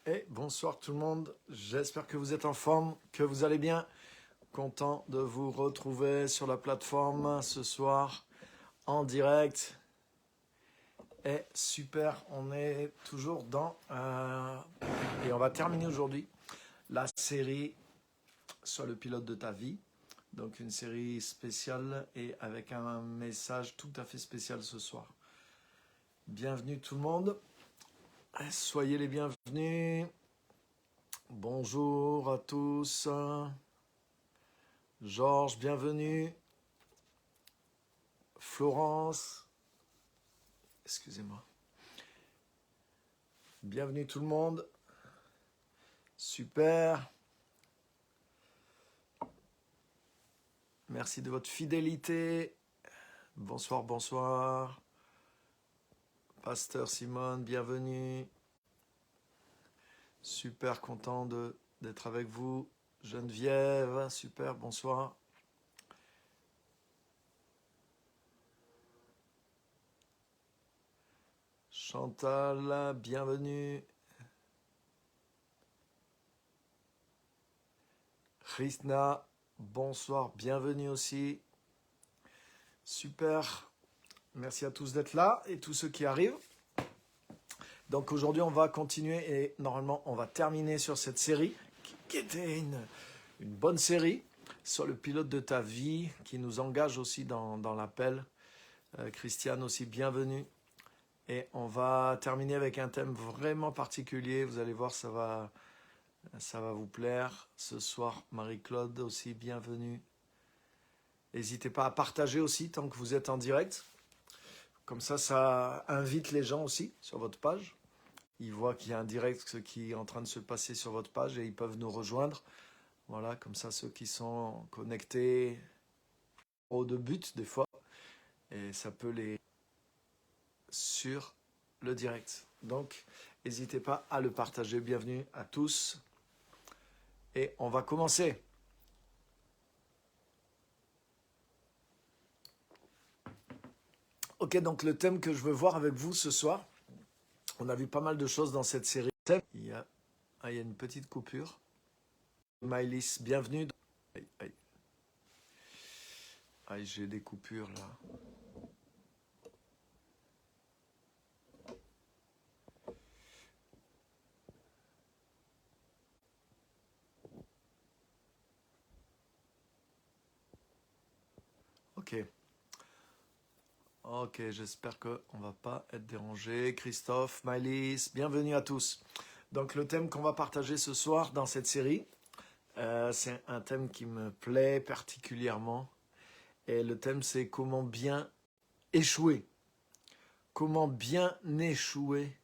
Et bonsoir tout le monde, j'espère que vous êtes en forme, que vous allez bien. Content de vous retrouver sur la plateforme ce soir en direct. Et super, on est toujours dans... et on va terminer aujourd'hui la série sur le pilote de ta vie. Donc une série spéciale et avec un message tout à fait spécial ce soir. Bienvenue tout le monde, soyez les bienvenus. Bonjour à tous. Georges, bienvenue. Florence, excusez-moi. Bienvenue tout le monde. Super. Merci de votre fidélité. Bonsoir, bonsoir. Pasteur Simone, bienvenue. Super content d'être avec vous. Geneviève, super, bonsoir. Chantal, bienvenue. Krishna, bonsoir, bienvenue aussi. Super, merci à tous d'être là et tous ceux qui arrivent. Donc aujourd'hui, on va continuer et normalement, on va terminer sur cette série qui était une bonne série sur le pilote de ta vie qui nous engage aussi dans l'appel. Christiane aussi, bienvenue. Et on va terminer avec un thème vraiment particulier. Vous allez voir, ça va vous plaire. Ce soir, Marie-Claude aussi, bienvenue. N'hésitez pas à partager aussi tant que vous êtes en direct. Comme ça invite les gens aussi sur votre page. Ils voient qu'il y a un direct qui est en train de se passer sur votre page et ils peuvent nous rejoindre. Voilà, comme ça, ceux qui sont connectés au de but, des fois, et ça peut les sur le direct. Donc, n'hésitez pas à le partager. Bienvenue à tous. Et on va commencer. Ok, donc le thème que je veux voir avec vous ce soir, on a vu pas mal de choses dans cette série. Il y a une petite coupure. Maëlys, bienvenue. Aïe, j'ai des coupures là. Ok, j'espère qu'on ne va pas être dérangé. Christophe, Maëlys, bienvenue à tous. Donc le thème qu'on va partager ce soir dans cette série, c'est un thème qui me plaît particulièrement. Et le thème, c'est comment bien échouer. Comment bien échouer.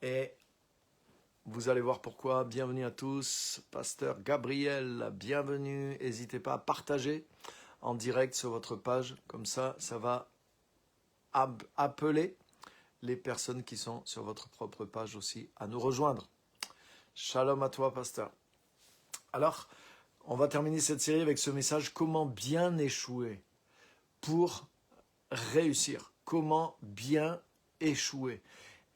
Et vous allez voir pourquoi. Bienvenue à tous. Pasteur Gabriel, bienvenue. N'hésitez pas à partager en direct sur votre page. Comme ça, ça va appeler les personnes qui sont sur votre propre page aussi à nous rejoindre. Shalom à toi, pasteur. Alors, on va terminer cette série avec ce message, comment bien échouer pour réussir. Comment bien échouer.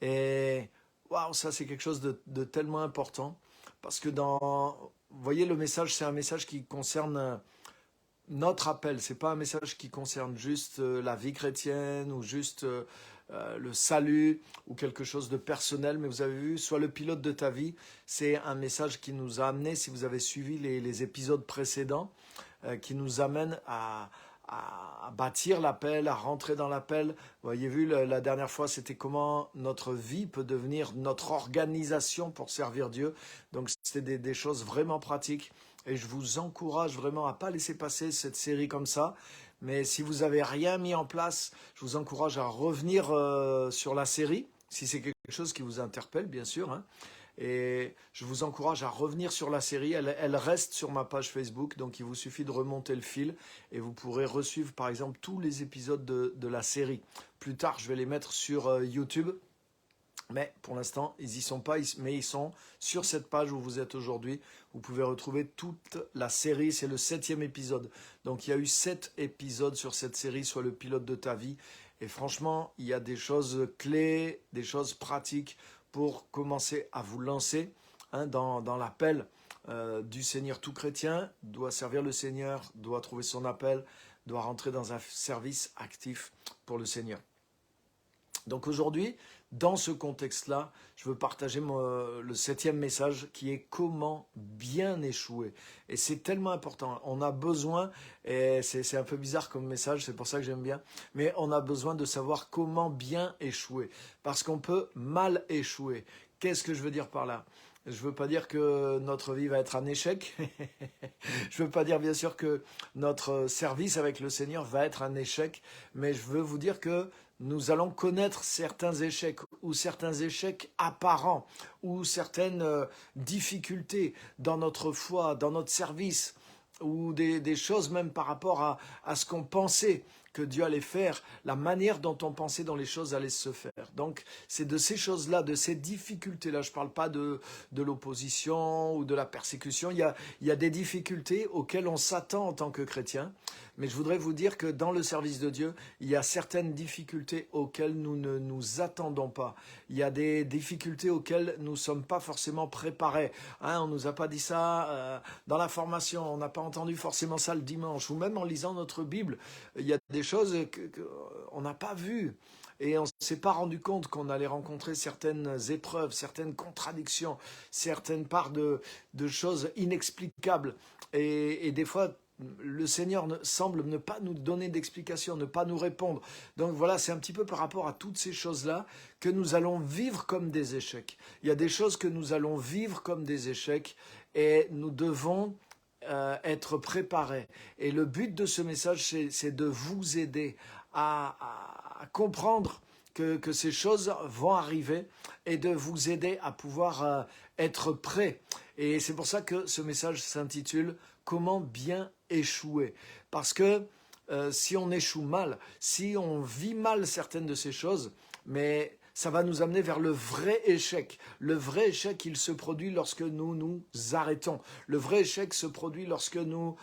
Et waouh, ça c'est quelque chose de tellement important parce que vous voyez, le message, c'est un message qui concerne notre appel. C'est pas un message qui concerne juste la vie chrétienne ou juste le salut ou quelque chose de personnel, mais vous avez vu, soit le pilote de ta vie, c'est un message qui nous a amené, si vous avez suivi les épisodes précédents, qui nous amène à bâtir l'appel, à rentrer dans l'appel. Vous avez vu, la dernière fois, c'était comment notre vie peut devenir notre organisation pour servir Dieu. Donc, c'était des choses vraiment pratiques. Et je vous encourage vraiment à ne pas laisser passer cette série comme ça. Mais si vous n'avez rien mis en place, je vous encourage à revenir sur la série, si c'est quelque chose qui vous interpelle, bien sûr. Hein. Et je vous encourage à revenir sur la série. Elle reste sur ma page Facebook, donc il vous suffit de remonter le fil et vous pourrez resuivre, par exemple, tous les épisodes de la série. Plus tard, je vais les mettre sur YouTube. Mais pour l'instant, ils n'y sont pas, mais ils sont sur cette page où vous êtes aujourd'hui. Vous pouvez retrouver toute la série, c'est le 7e épisode. Donc il y a eu 7 épisodes sur cette série, soit le pilote de ta vie. Et franchement, il y a des choses clés, des choses pratiques pour commencer à vous lancer dans l'appel du Seigneur. Tout chrétien doit servir le Seigneur, doit trouver son appel, doit rentrer dans un service actif pour le Seigneur. Donc aujourd'hui, dans ce contexte-là, je veux partager le 7e message qui est comment bien échouer. Et c'est tellement important. On a besoin, et c'est un peu bizarre comme message, c'est pour ça que j'aime bien, mais on a besoin de savoir comment bien échouer. Parce qu'on peut mal échouer. Qu'est-ce que je veux dire par là ? Je ne veux pas dire que notre vie va être un échec. Je ne veux pas dire bien sûr que notre service avec le Seigneur va être un échec, mais je veux vous dire que nous allons connaître certains échecs apparents ou certaines difficultés dans notre foi, dans notre service ou des choses même par rapport à ce qu'on pensait que Dieu allait faire, la manière dont on pensait dont les choses allaient se faire. Donc, c'est de ces choses-là, de ces difficultés-là, je ne parle pas de l'opposition ou de la persécution, il y a des difficultés auxquelles on s'attend en tant que chrétien, mais je voudrais vous dire que dans le service de Dieu, il y a certaines difficultés auxquelles nous ne nous attendons pas. Il y a des difficultés auxquelles nous ne sommes pas forcément préparés. On ne nous a pas dit ça dans la formation, on n'a pas entendu forcément ça le dimanche, ou même en lisant notre Bible, il y a des choses qu'on n'a pas vues. Et on ne s'est pas rendu compte qu'on allait rencontrer certaines épreuves, certaines contradictions, certaines parts de choses inexplicables. Et des fois, le Seigneur semble ne pas nous donner d'explication, ne pas nous répondre. Donc voilà, c'est un petit peu par rapport à toutes ces choses-là que nous allons vivre comme des échecs. Il y a des choses que nous allons vivre comme des échecs et nous devons être préparés. Et le but de ce message, c'est de vous aider à comprendre que ces choses vont arriver et de vous aider à pouvoir être prêts. Et c'est pour ça que ce message s'intitule « Comment bien échouer ?» Parce que si on échoue mal, si on vit mal certaines de ces choses, mais ça va nous amener vers le vrai échec. Le vrai échec, il se produit lorsque nous nous arrêtons. Le vrai échec se produit lorsque nous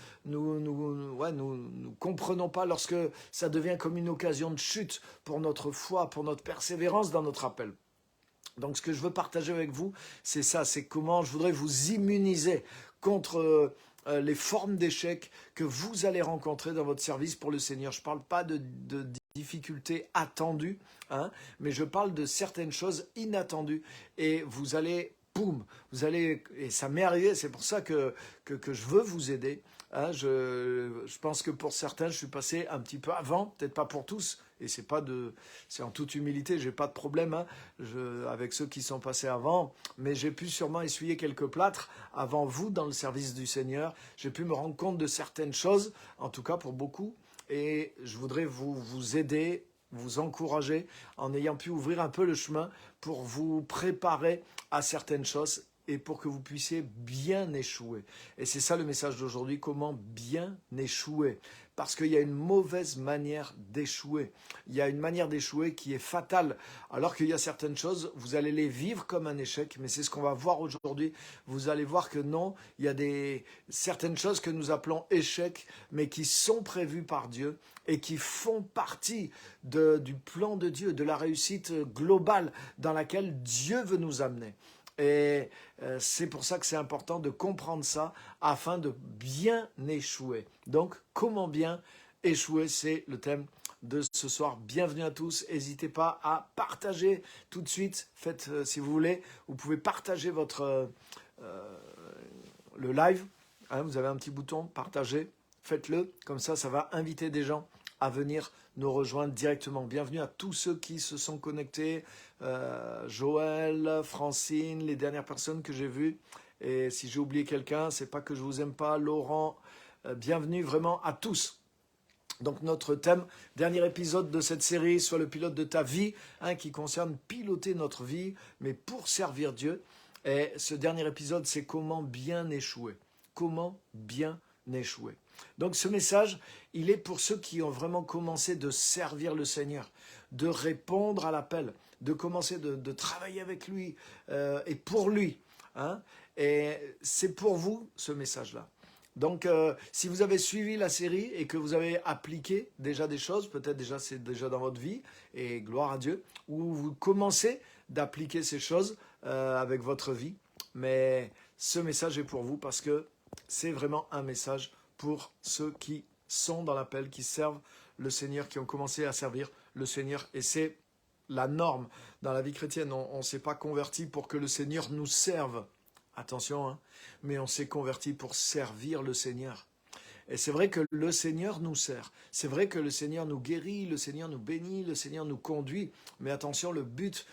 comprenons pas, lorsque ça devient comme une occasion de chute pour notre foi, pour notre persévérance dans notre appel. Donc ce que je veux partager avec vous, c'est ça, c'est comment je voudrais vous immuniser contre les formes d'échecs que vous allez rencontrer dans votre service pour le Seigneur. Je ne parle pas de difficultés attendues, mais je parle de certaines choses inattendues. Et vous allez, boum, et ça m'est arrivé, c'est pour ça que je veux vous aider. Je pense que pour certains, je suis passé un petit peu avant, peut-être pas pour tous, et c'est en toute humilité, j'ai pas de problème avec ceux qui sont passés avant, mais j'ai pu sûrement essuyer quelques plâtres avant vous dans le service du Seigneur. J'ai pu me rendre compte de certaines choses, en tout cas pour beaucoup, et je voudrais vous aider, vous encourager en ayant pu ouvrir un peu le chemin pour vous préparer à certaines choses et pour que vous puissiez bien échouer. Et c'est ça le message d'aujourd'hui, comment bien échouer. Parce qu'il y a une mauvaise manière d'échouer. Il y a une manière d'échouer qui est fatale. Alors qu'il y a certaines choses, vous allez les vivre comme un échec, mais c'est ce qu'on va voir aujourd'hui. Vous allez voir que non, il y a certaines choses que nous appelons échecs, mais qui sont prévues par Dieu et qui font partie du plan de Dieu, de la réussite globale dans laquelle Dieu veut nous amener. Et c'est pour ça que c'est important de comprendre ça afin de bien échouer. Donc, comment bien échouer, c'est le thème de ce soir. Bienvenue à tous. N'hésitez pas à partager tout de suite. Faites, si vous voulez, vous pouvez partager le live. Vous avez un petit bouton, partager. Faites-le. Comme ça va inviter des gens à venir nous rejoindre directement. Bienvenue à tous ceux qui se sont connectés, Joël, Francine, les dernières personnes que j'ai vues. Et si j'ai oublié quelqu'un, c'est pas que je vous aime pas, Laurent, bienvenue vraiment à tous. Donc notre thème, dernier épisode de cette série, Sois le pilote de ta vie, qui concerne piloter notre vie, mais pour servir Dieu. Et ce dernier épisode, c'est comment bien échouer. Comment bien échouer. Donc ce message, il est pour ceux qui ont vraiment commencé de servir le Seigneur, de répondre à l'appel, de commencer de travailler avec lui et pour lui. Et c'est pour vous ce message-là. Donc si vous avez suivi la série et que vous avez appliqué déjà des choses, peut-être déjà c'est déjà dans votre vie, et gloire à Dieu, ou vous commencez d'appliquer ces choses avec votre vie. Mais ce message est pour vous parce que c'est vraiment un message pour ceux qui sont dans l'appel, qui servent le Seigneur, qui ont commencé à servir le Seigneur. Et c'est la norme dans la vie chrétienne. On ne s'est pas converti pour que le Seigneur nous serve. Attention, hein, mais on s'est converti pour servir le Seigneur. Et c'est vrai que le Seigneur nous sert. C'est vrai que le Seigneur nous guérit, le Seigneur nous bénit, le Seigneur nous conduit. Mais attention, le but,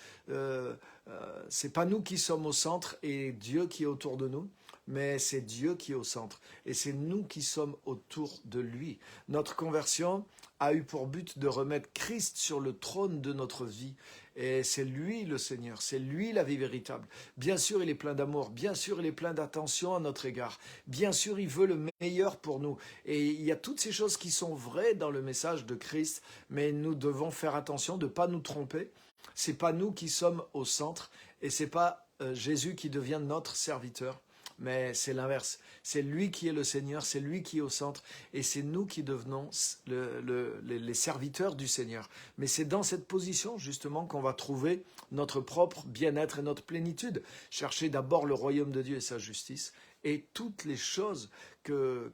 c'est pas nous qui sommes au centre et Dieu qui est autour de nous, mais c'est Dieu qui est au centre. Et c'est nous qui sommes autour de lui. Notre conversion a eu pour but de remettre Christ sur le trône de notre vie. Et c'est lui le Seigneur, c'est lui la vie véritable. Bien sûr, il est plein d'amour, bien sûr, il est plein d'attention à notre égard. Bien sûr, il veut le meilleur pour nous. Et il y a toutes ces choses qui sont vraies dans le message de Christ, mais nous devons faire attention de ne pas nous tromper. C'est pas nous qui sommes au centre et c'est pas Jésus qui devient notre serviteur. Mais c'est l'inverse. C'est lui qui est le Seigneur, c'est lui qui est au centre, et c'est nous qui devenons les serviteurs du Seigneur. Mais c'est dans cette position, justement, qu'on va trouver notre propre bien-être et notre plénitude. Cherchez d'abord le royaume de Dieu et sa justice, et toutes les choses que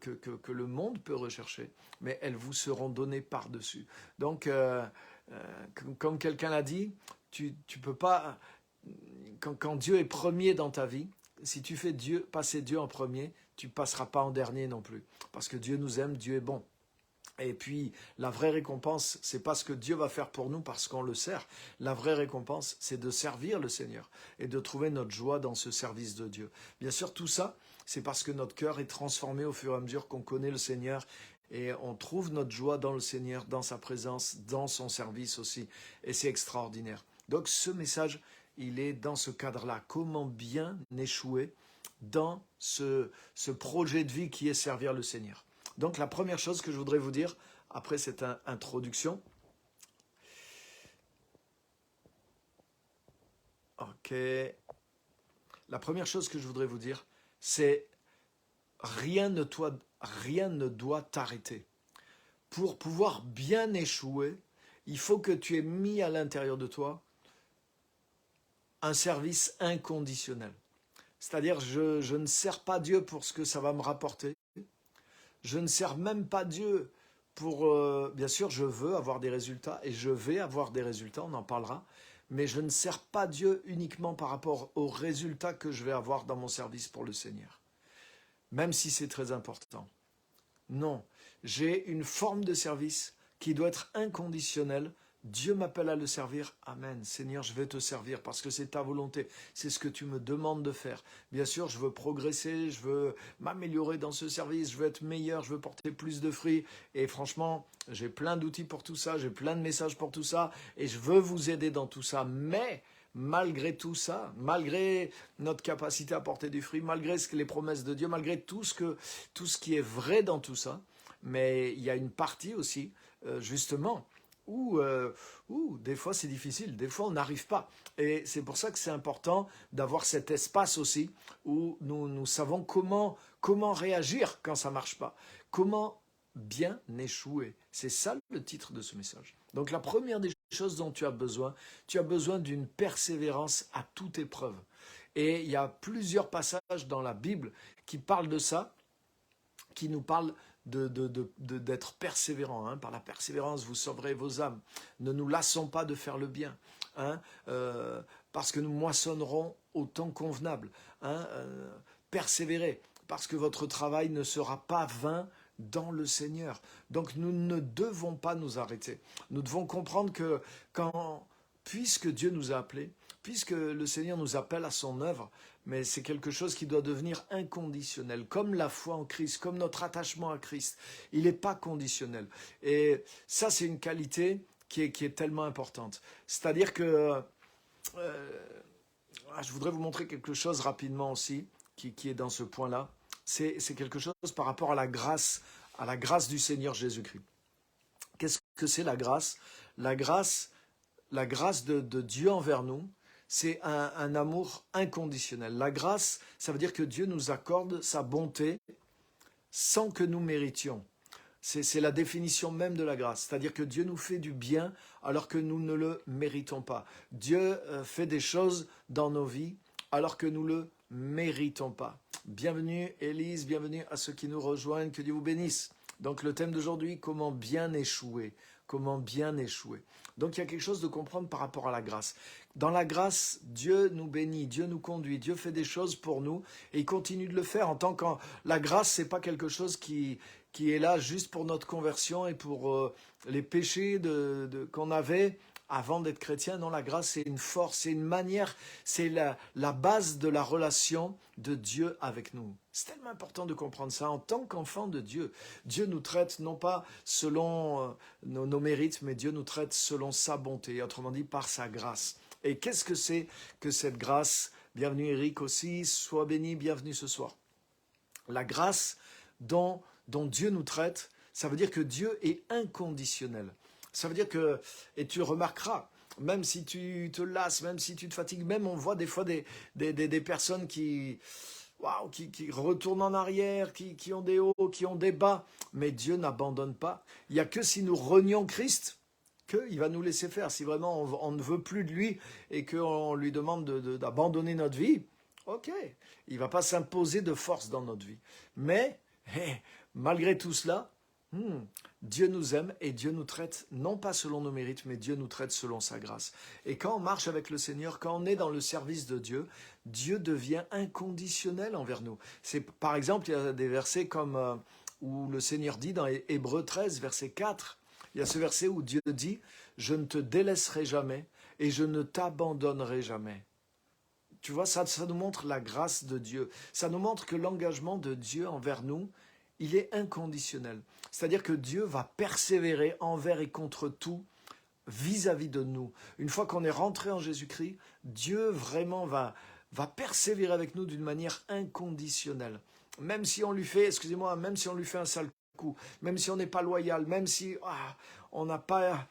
le monde peut rechercher, mais elles vous seront données par-dessus. Donc, comme quelqu'un l'a dit, tu peux pas... Quand Dieu est premier dans ta vie, si tu fais passer Dieu en premier, tu ne passeras pas en dernier non plus. Parce que Dieu nous aime, Dieu est bon. Et puis, la vraie récompense, ce n'est pas ce que Dieu va faire pour nous parce qu'on le sert. La vraie récompense, c'est de servir le Seigneur et de trouver notre joie dans ce service de Dieu. Bien sûr, tout ça, c'est parce que notre cœur est transformé au fur et à mesure qu'on connaît le Seigneur et on trouve notre joie dans le Seigneur, dans sa présence, dans son service aussi. Et c'est extraordinaire. Donc, ce message, il est dans ce cadre-là. Comment bien échouer dans ce projet de vie qui est servir le Seigneur. Donc la première chose que je voudrais vous dire, après cette introduction, ok, la première chose que je voudrais vous dire, c'est rien ne doit t'arrêter. Pour pouvoir bien échouer, il faut que tu aies mis à l'intérieur de toi un service inconditionnel. C'est-à-dire, je ne sers pas Dieu pour ce que ça va me rapporter. Je ne sers même pas Dieu pour... bien sûr, je veux avoir des résultats et je vais avoir des résultats, on en parlera. Mais je ne sers pas Dieu uniquement par rapport aux résultats que je vais avoir dans mon service pour le Seigneur. Même si c'est très important. Non, j'ai une forme de service qui doit être inconditionnelle. Dieu m'appelle à le servir. Amen. Seigneur, je vais te servir parce que c'est ta volonté. C'est ce que tu me demandes de faire. Bien sûr, je veux progresser, je veux m'améliorer dans ce service, je veux être meilleur, je veux porter plus de fruits. Et franchement, j'ai plein d'outils pour tout ça, j'ai plein de messages pour tout ça et je veux vous aider dans tout ça. Mais malgré tout ça, malgré notre capacité à porter du fruit, malgré les promesses de Dieu, malgré tout ce qui est vrai dans tout ça, mais il y a une partie aussi, justement, où des fois c'est difficile, des fois on n'arrive pas. Et c'est pour ça que c'est important d'avoir cet espace aussi où nous savons comment réagir quand ça ne marche pas. Comment bien échouer. C'est ça le titre de ce message. Donc la première des choses dont tu as besoin d'une persévérance à toute épreuve. Et il y a plusieurs passages dans la Bible qui parlent de ça, qui nous parlent d'être persévérant. Hein. Par la persévérance, vous sauverez vos âmes. Ne nous lassons pas de faire le bien, hein, parce que nous moissonnerons au temps convenable. Hein, persévérez, parce que votre travail ne sera pas vain dans le Seigneur. Donc nous ne devons pas nous arrêter. Nous devons comprendre que puisque Dieu nous a appelés, puisque le Seigneur nous appelle à son œuvre, mais c'est quelque chose qui doit devenir inconditionnel, comme la foi en Christ, comme notre attachement à Christ. Il n'est pas conditionnel. Et ça, c'est une qualité qui est tellement importante. C'est-à-dire que je voudrais vous montrer quelque chose rapidement aussi, qui est dans ce point-là. C'est quelque chose par rapport à la grâce du Seigneur Jésus-Christ. Qu'est-ce que c'est la grâce? La grâce de Dieu envers nous, c'est un amour inconditionnel. La grâce, ça veut dire que Dieu nous accorde sa bonté sans que nous méritions. C'est la définition même de la grâce. C'est-à-dire que Dieu nous fait du bien alors que nous ne le méritons pas. Dieu fait des choses dans nos vies alors que nous ne le méritons pas. Bienvenue Élise, bienvenue à ceux qui nous rejoignent, que Dieu vous bénisse. Donc le thème d'aujourd'hui, comment bien échouer. Comment bien échouer. Donc il y a quelque chose de comprendre par rapport à la grâce. Dans la grâce, Dieu nous bénit, Dieu nous conduit, Dieu fait des choses pour nous et il continue de le faire. En tant que la grâce, c'est pas quelque chose qui est là juste pour notre conversion et pour les péchés qu'on avait avant d'être chrétien. Non, la grâce, c'est une force, c'est une manière, c'est la base de la relation de Dieu avec nous. C'est tellement important de comprendre ça. En tant qu'enfant de Dieu, Dieu nous traite non pas selon nos mérites, mais Dieu nous traite selon sa bonté, autrement dit par sa grâce. Et qu'est-ce que c'est que cette grâce? Bienvenue Eric aussi, sois béni, bienvenue ce soir. La grâce dont Dieu nous traite, ça veut dire que Dieu est inconditionnel. Ça veut dire que, et tu remarqueras, même si tu te lasses, même si tu te fatigues, même on voit des fois des personnes qui retournent en arrière, qui ont des hauts, qui ont des bas, mais Dieu n'abandonne pas. Il n'y a que si nous renions Christ, qu'il va nous laisser faire. Si vraiment on ne veut plus de lui et qu'on lui demande d'abandonner notre vie, ok, il ne va pas s'imposer de force dans notre vie. Mais, malgré tout cela, Dieu nous aime et Dieu nous traite non pas selon nos mérites, mais Dieu nous traite selon sa grâce. Et quand on marche avec le Seigneur, quand on est dans le service de Dieu, Dieu devient inconditionnel envers nous. C'est, par exemple, il y a des versets comme où le Seigneur dit dans Hébreux 13, verset 4, il y a ce verset où Dieu dit « Je ne te délaisserai jamais et je ne t'abandonnerai jamais ». Tu vois, ça nous montre la grâce de Dieu. Ça nous montre que l'engagement de Dieu envers nous, il est inconditionnel. C'est-à-dire que Dieu va persévérer envers et contre tout vis-à-vis de nous. Une fois qu'on est rentré en Jésus-Christ, Dieu vraiment va persévérer avec nous d'une manière inconditionnelle. Même si on lui fait, même si on lui fait un sale coup, même si on n'est pas loyal, même si on n'a pas,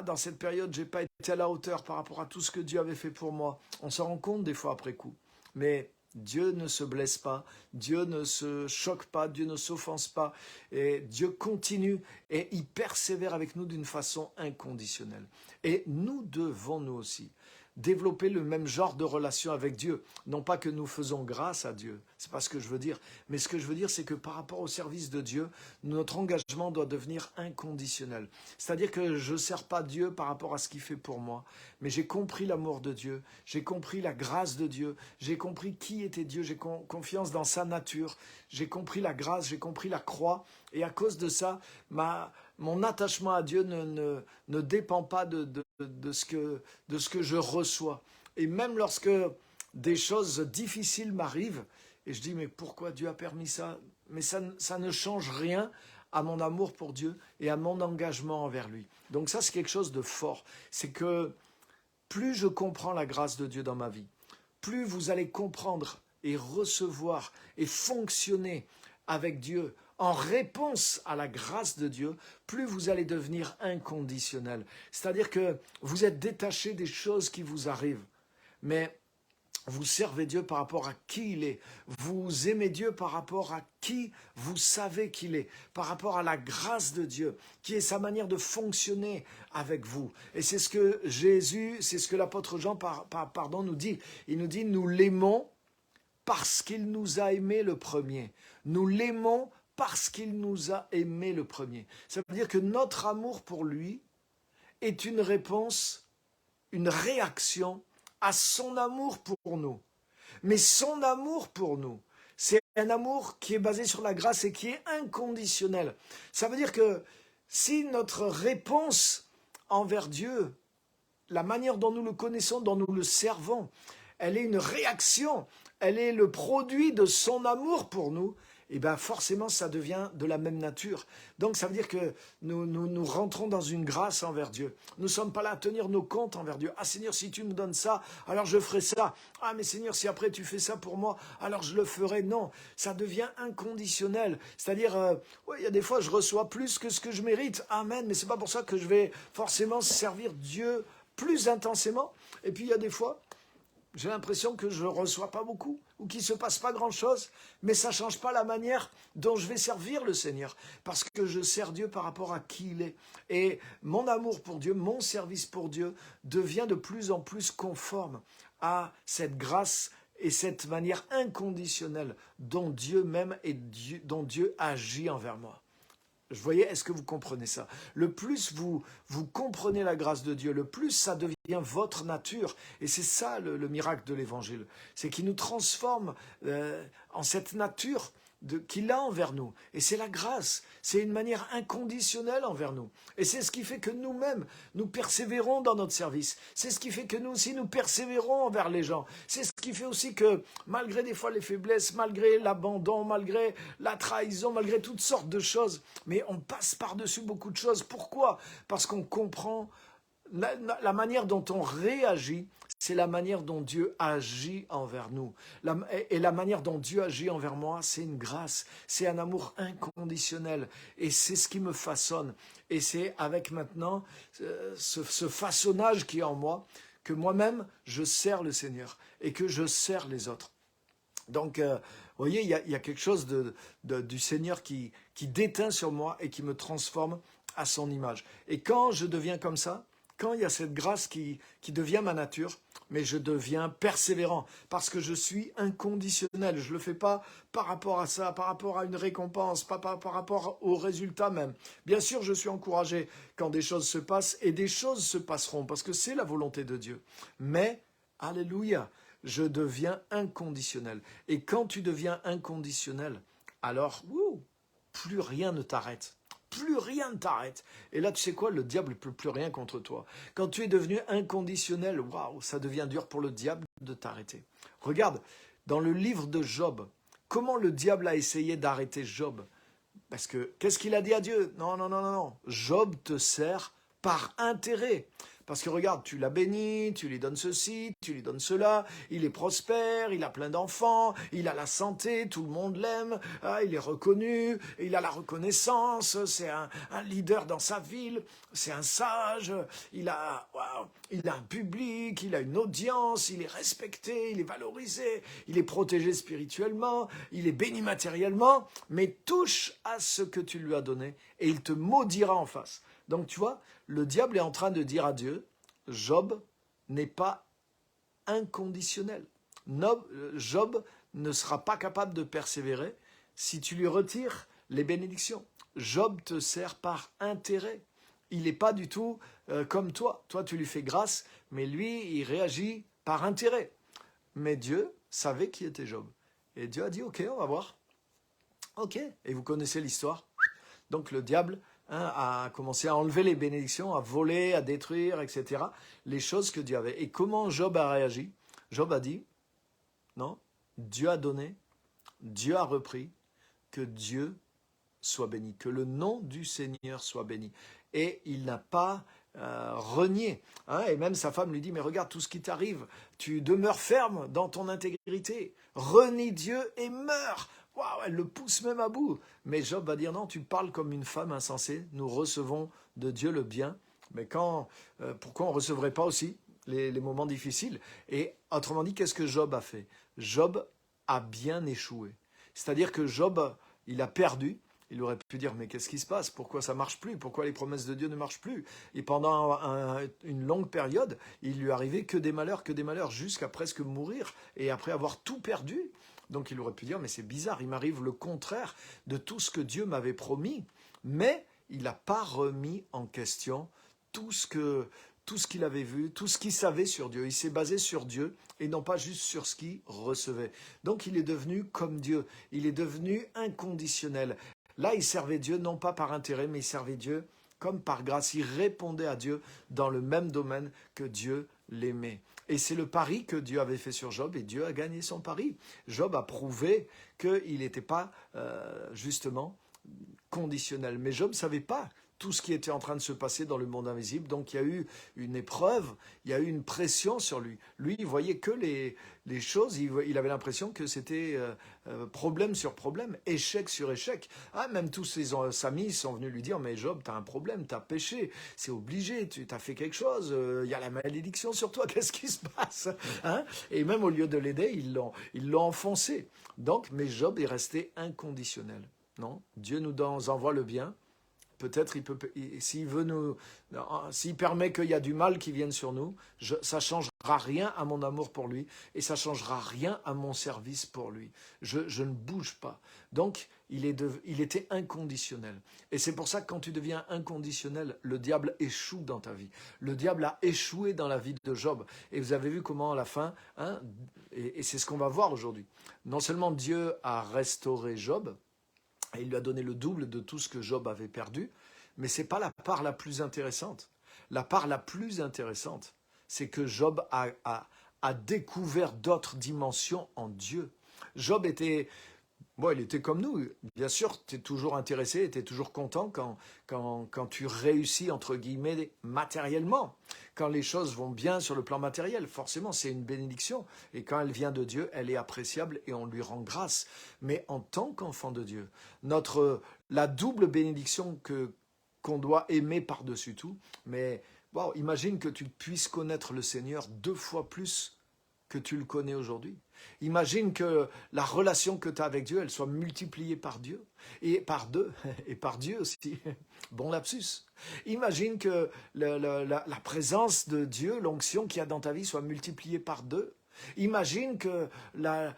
dans cette période, j'ai pas été à la hauteur par rapport à tout ce que Dieu avait fait pour moi. On s'en rend compte des fois après coup. Mais Dieu ne se blesse pas, Dieu ne se choque pas, Dieu ne s'offense pas. Et Dieu continue et il persévère avec nous d'une façon inconditionnelle. Et nous devons, nous aussi, développer le même genre de relation avec Dieu. Non pas que nous faisons grâce à Dieu, c'est pas ce que je veux dire. Mais ce que je veux dire, c'est que par rapport au service de Dieu, notre engagement doit devenir inconditionnel. C'est-à-dire que je ne sers pas Dieu par rapport à ce qu'il fait pour moi, mais j'ai compris l'amour de Dieu, j'ai compris la grâce de Dieu, j'ai compris qui était Dieu, j'ai confiance dans sa nature, j'ai compris la grâce, j'ai compris la croix, et à cause de ça, mon attachement à Dieu ne dépend pas de ce que je reçois. Et même lorsque des choses difficiles m'arrivent, et je dis, mais pourquoi Dieu a permis ça? Mais ça ne change rien à mon amour pour Dieu et à mon engagement envers lui. Donc ça, c'est quelque chose de fort. C'est que plus je comprends la grâce de Dieu dans ma vie, plus vous allez comprendre et recevoir et fonctionner avec Dieu en réponse à la grâce de Dieu, plus vous allez devenir inconditionnel. C'est-à-dire que vous êtes détaché des choses qui vous arrivent, mais vous servez Dieu par rapport à qui il est. Vous aimez Dieu par rapport à qui vous savez qu'il est, par rapport à la grâce de Dieu, qui est sa manière de fonctionner avec vous. Et c'est ce que Jésus, c'est ce que l'apôtre Jean nous dit. Il nous dit, nous l'aimons parce qu'il nous a aimés le premier. Nous l'aimons parce qu'il nous a aimés le premier. Ça veut dire que notre amour pour lui est une réponse, une réaction à son amour pour nous. Mais son amour pour nous, c'est un amour qui est basé sur la grâce et qui est inconditionnel. Ça veut dire que si notre réponse envers Dieu, la manière dont nous le connaissons, dont nous le servons, elle est une réaction, elle est le produit de son amour pour nous, et bien forcément ça devient de la même nature. Donc ça veut dire que nous rentrons dans une grâce envers Dieu. Nous ne sommes pas là à tenir nos comptes envers Dieu. Ah Seigneur, si tu me donnes ça, alors je ferai ça. Ah mais Seigneur, si après tu fais ça pour moi, alors je le ferai. Non, ça devient inconditionnel. C'est-à-dire, il y a des fois je reçois plus que ce que je mérite. Amen, mais c'est pas pour ça que je vais forcément servir Dieu plus intensément. Et puis il y a des fois, J'ai l'impression que je ne reçois pas beaucoup ou qu'il ne se passe pas grand-chose, mais ça ne change pas la manière dont je vais servir le Seigneur, parce que je sers Dieu par rapport à qui il est. Et mon amour pour Dieu, mon service pour Dieu devient de plus en plus conforme à cette grâce et cette manière inconditionnelle dont Dieu m'aime et dont Dieu agit envers moi. Vous voyez, est-ce que vous comprenez ça? Le plus vous comprenez la grâce de Dieu, le plus ça devient votre nature. Et c'est ça le miracle de l'Évangile. C'est qu'il nous transforme en cette nature qu'il a envers nous. Et c'est la grâce. C'est une manière inconditionnelle envers nous. Et c'est ce qui fait que nous-mêmes, nous persévérons dans notre service. C'est ce qui fait que nous aussi, nous persévérons envers les gens. C'est ce qui fait aussi que, malgré des fois les faiblesses, malgré l'abandon, malgré la trahison, malgré toutes sortes de choses, mais on passe par-dessus beaucoup de choses. Pourquoi? Parce qu'on comprend la manière dont on réagit, c'est la manière dont Dieu agit envers nous. Et la manière dont Dieu agit envers moi, c'est une grâce, c'est un amour inconditionnel. Et c'est ce qui me façonne. Et c'est avec maintenant ce façonnage qui est en moi que moi-même, je sers le Seigneur et que je sers les autres. Donc, vous voyez, il y a quelque chose du Seigneur qui déteint sur moi et qui me transforme à son image. Et quand je deviens comme ça, quand il y a cette grâce qui devient ma nature, mais je deviens persévérant parce que je suis inconditionnel. Je ne le fais pas par rapport à ça, par rapport à une récompense, pas par rapport au résultat même. Bien sûr, je suis encouragé quand des choses se passent et des choses se passeront parce que c'est la volonté de Dieu. Mais, alléluia, je deviens inconditionnel. Et quand tu deviens inconditionnel, alors, plus rien ne t'arrête. Plus rien ne t'arrête. Et là, tu sais quoi? Le diable ne peut plus rien contre toi. Quand tu es devenu inconditionnel, waouh, ça devient dur pour le diable de t'arrêter. Regarde, dans le livre de Job, comment le diable a essayé d'arrêter Job? Parce que, qu'est-ce qu'il a dit à Dieu? Non, non, non, non, non. Job te sert par intérêt. Parce que regarde, tu l'as béni, tu lui donnes ceci, tu lui donnes cela, il est prospère, il a plein d'enfants, il a la santé, tout le monde l'aime, il est reconnu, il a la reconnaissance, c'est un leader dans sa ville, c'est un sage, il a un public, il a une audience, il est respecté, il est valorisé, il est protégé spirituellement, il est béni matériellement, mais touche à ce que tu lui as donné et il te maudira en face. Donc tu vois, le diable est en train de dire à Dieu, Job n'est pas inconditionnel. Job ne sera pas capable de persévérer si tu lui retires les bénédictions. Job te sert par intérêt. Il n'est pas du tout comme toi. Toi, tu lui fais grâce, mais lui, il réagit par intérêt. Mais Dieu savait qui était Job. Et Dieu a dit, ok, on va voir. Ok, et vous connaissez l'histoire. Donc le diable a commencé à enlever les bénédictions, à voler, à détruire, etc. Les choses que Dieu avait. Et comment Job a réagi? Job a dit, non, Dieu a donné, Dieu a repris, que Dieu soit béni, que le nom du Seigneur soit béni. Et il n'a pas renié. Et même sa femme lui dit, mais regarde tout ce qui t'arrive, tu demeures ferme dans ton intégrité, renie Dieu et meurs. Waouh, elle le pousse même à bout. Mais Job va dire, non, tu parles comme une femme insensée, nous recevons de Dieu le bien. Mais pourquoi on ne recevrait pas aussi les moments difficiles? Et autrement dit, qu'est-ce que Job a fait? Job a bien échoué. C'est-à-dire que Job, il a perdu. Il aurait pu dire, mais qu'est-ce qui se passe? Pourquoi ça ne marche plus? Pourquoi les promesses de Dieu ne marchent plus? Et pendant une longue période, il lui arrivait que des malheurs, jusqu'à presque mourir, et après avoir tout perdu. Donc il aurait pu dire, mais c'est bizarre, il m'arrive le contraire de tout ce que Dieu m'avait promis. Mais il n'a pas remis en question tout ce qu'il avait vu, tout ce qu'il savait sur Dieu. Il s'est basé sur Dieu et non pas juste sur ce qu'il recevait. Donc il est devenu comme Dieu, il est devenu inconditionnel. Là, il servait Dieu non pas par intérêt, mais il servait Dieu comme par grâce. Il répondait à Dieu dans le même domaine que Dieu l'aimait. Et c'est le pari que Dieu avait fait sur Job et Dieu a gagné son pari. Job a prouvé qu'il n'était pas justement conditionnel. Mais Job ne savait pas tout ce qui était en train de se passer dans le monde invisible. Donc il y a eu une épreuve, il y a eu une pression sur lui. Lui, il voyait que les choses, il avait l'impression que c'était problème sur problème, échec sur échec. Ah, même tous ses amis sont venus lui dire, mais Job, tu as un problème, tu as péché, c'est obligé, tu as fait quelque chose, il y a la malédiction sur toi, qu'est-ce qui se passe, hein? Et même au lieu de l'aider, ils l'ont enfoncé. Donc, mais Job est resté inconditionnel. Non, Dieu nous envoie le bien. Peut-être s'il veut s'il permet qu'il y a du mal qui vienne sur nous, ça ne changera rien à mon amour pour lui et ça ne changera rien à mon service pour lui. Je ne bouge pas. Donc, il était inconditionnel. Et c'est pour ça que quand tu deviens inconditionnel, le diable échoue dans ta vie. Le diable a échoué dans la vie de Job. Et vous avez vu comment à la fin, hein, et c'est ce qu'on va voir aujourd'hui. Non seulement Dieu a restauré Job, et il lui a donné le double de tout ce que Job avait perdu. Mais ce n'est pas la part la plus intéressante. La part la plus intéressante, c'est que Job a découvert d'autres dimensions en Dieu. Job était... Bon, il était comme nous. Bien sûr, tu es toujours intéressé, tu es toujours content quand tu réussis, entre guillemets, matériellement. Quand les choses vont bien sur le plan matériel, forcément, c'est une bénédiction. Et quand elle vient de Dieu, elle est appréciable et on lui rend grâce. Mais en tant qu'enfant de Dieu, la double bénédiction qu'on doit aimer par-dessus tout, mais bon, imagine que tu puisses connaître le Seigneur 2 fois plus que tu le connais aujourd'hui. Imagine que la relation que tu as avec Dieu, elle soit multipliée par Dieu, et par 2, et par Dieu aussi. Bon lapsus. Imagine que la présence de Dieu, l'onction qu'il y a dans ta vie soit multipliée par 2. Imagine que la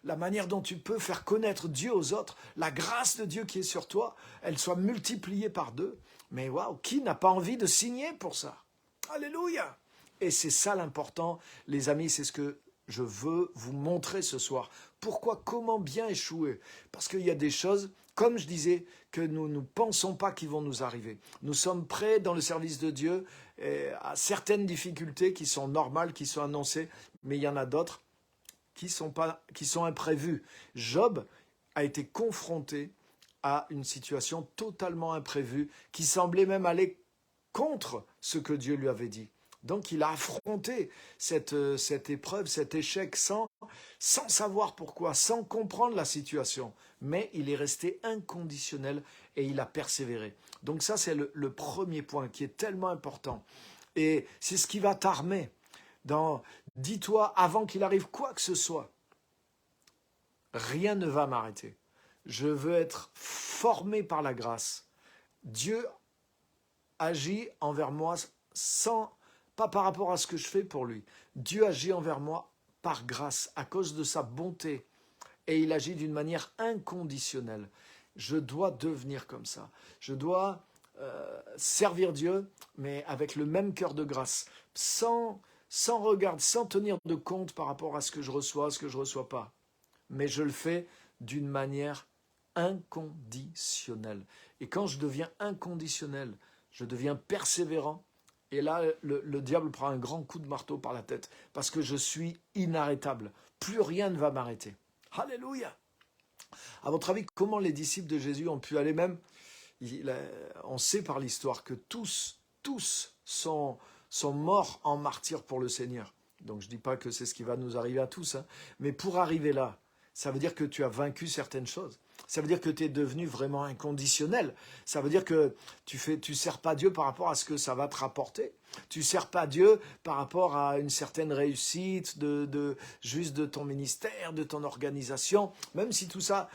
manière dont tu peux faire connaître Dieu aux autres, la grâce de Dieu qui est sur toi, elle soit multipliée par 2. Mais waouh, qui n'a pas envie de signer pour ça? Alléluia! Et c'est ça l'important, les amis, c'est ce que je veux vous montrer ce soir. Pourquoi, comment bien échouer? Parce qu'il y a des choses, comme je disais, que nous ne pensons pas qui vont nous arriver. Nous sommes prêts dans le service de Dieu à certaines difficultés qui sont normales, qui sont annoncées, mais il y en a d'autres qui sont imprévues. Job a été confronté à une situation totalement imprévue qui semblait même aller contre ce que Dieu lui avait dit. Donc il a affronté cette épreuve, cet échec sans savoir pourquoi, sans comprendre la situation. Mais il est resté inconditionnel et il a persévéré. Donc ça c'est le premier point qui est tellement important. Et c'est ce qui va t'armer. Dis-toi avant qu'il arrive quoi que ce soit, rien ne va m'arrêter. Je veux être formé par la grâce. Dieu agit envers moi pas par rapport à ce que je fais pour lui. Dieu agit envers moi par grâce, à cause de sa bonté. Et il agit d'une manière inconditionnelle. Je dois devenir comme ça. Je dois servir Dieu, mais avec le même cœur de grâce, sans regard, sans tenir de compte par rapport à ce que je reçois, ce que je ne reçois pas. Mais je le fais d'une manière inconditionnelle. Et quand je deviens inconditionnel, je deviens persévérant. Et là, le diable prend un grand coup de marteau par la tête, parce que je suis inarrêtable. Plus rien ne va m'arrêter. Alléluia! À votre avis, comment les disciples de Jésus ont pu aller même... On sait par l'histoire que tous sont morts en martyrs pour le Seigneur. Donc je ne dis pas que c'est ce qui va nous arriver à tous, hein. Mais pour arriver là, ça veut dire que tu as vaincu certaines choses. Ça veut dire que tu es devenu vraiment inconditionnel. Ça veut dire que tu sers pas Dieu par rapport à ce que ça va te rapporter. Tu sers pas Dieu par rapport à une certaine réussite juste de ton ministère, de ton organisation, même si tout ça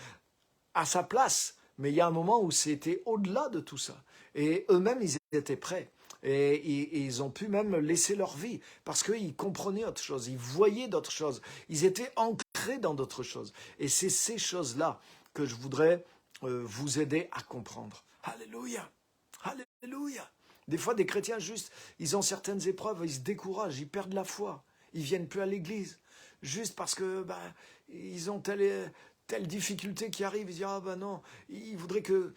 a sa place. Mais il y a un moment où c'était au-delà de tout ça. Et eux-mêmes, ils étaient prêts. Et ils ont pu même laisser leur vie parce qu'ils comprenaient autre chose, ils voyaient d'autres choses, ils étaient ancrés dans d'autres choses. Et c'est ces choses-là que je voudrais vous aider à comprendre. Alléluia! Alléluia! Des fois, des chrétiens juste, ils ont certaines épreuves, ils se découragent, ils perdent la foi, ils viennent plus à l'église, juste parce que ils ont telle difficulté qui arrive, ils disent ah non, ils voudraient que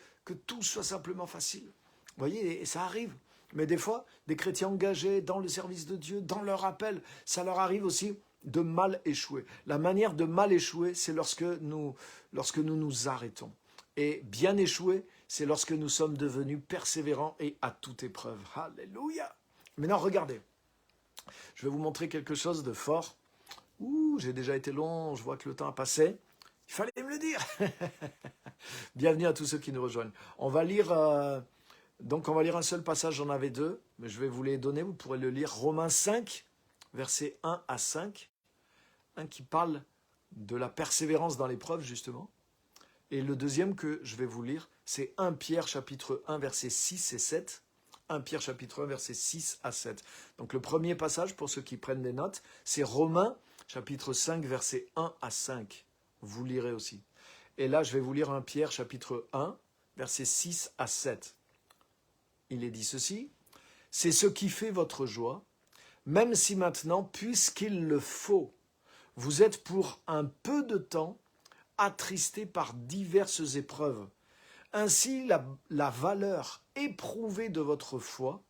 tout soit simplement facile. Vous voyez, et ça arrive. Mais des fois, des chrétiens engagés dans le service de Dieu, dans leur appel, ça leur arrive aussi de mal échouer. La manière de mal échouer, c'est lorsque nous nous arrêtons. Et bien échouer, c'est lorsque nous sommes devenus persévérants et à toute épreuve. Alléluia. Maintenant, regardez. Je vais vous montrer quelque chose de fort. Ouh, j'ai déjà été long, je vois que le temps a passé. Il fallait me le dire. Bienvenue à tous ceux qui nous rejoignent. On va lire un seul passage, j'en avais deux, mais je vais vous les donner, vous pourrez le lire. Romains 5, versets 1 à 5, un qui parle de la persévérance dans l'épreuve, justement. Et le deuxième que je vais vous lire, c'est 1 Pierre chapitre 1, versets 6 et 7. 1 Pierre chapitre 1, versets 6 à 7. Donc le premier passage, pour ceux qui prennent des notes, c'est Romains chapitre 5, versets 1 à 5. Vous lirez aussi. Et là, je vais vous lire 1 Pierre chapitre 1, versets 6 à 7. Il est dit ceci, « C'est ce qui fait votre joie, même si maintenant, puisqu'il le faut, vous êtes pour un peu de temps attristés par diverses épreuves. Ainsi, la valeur éprouvée de votre foi,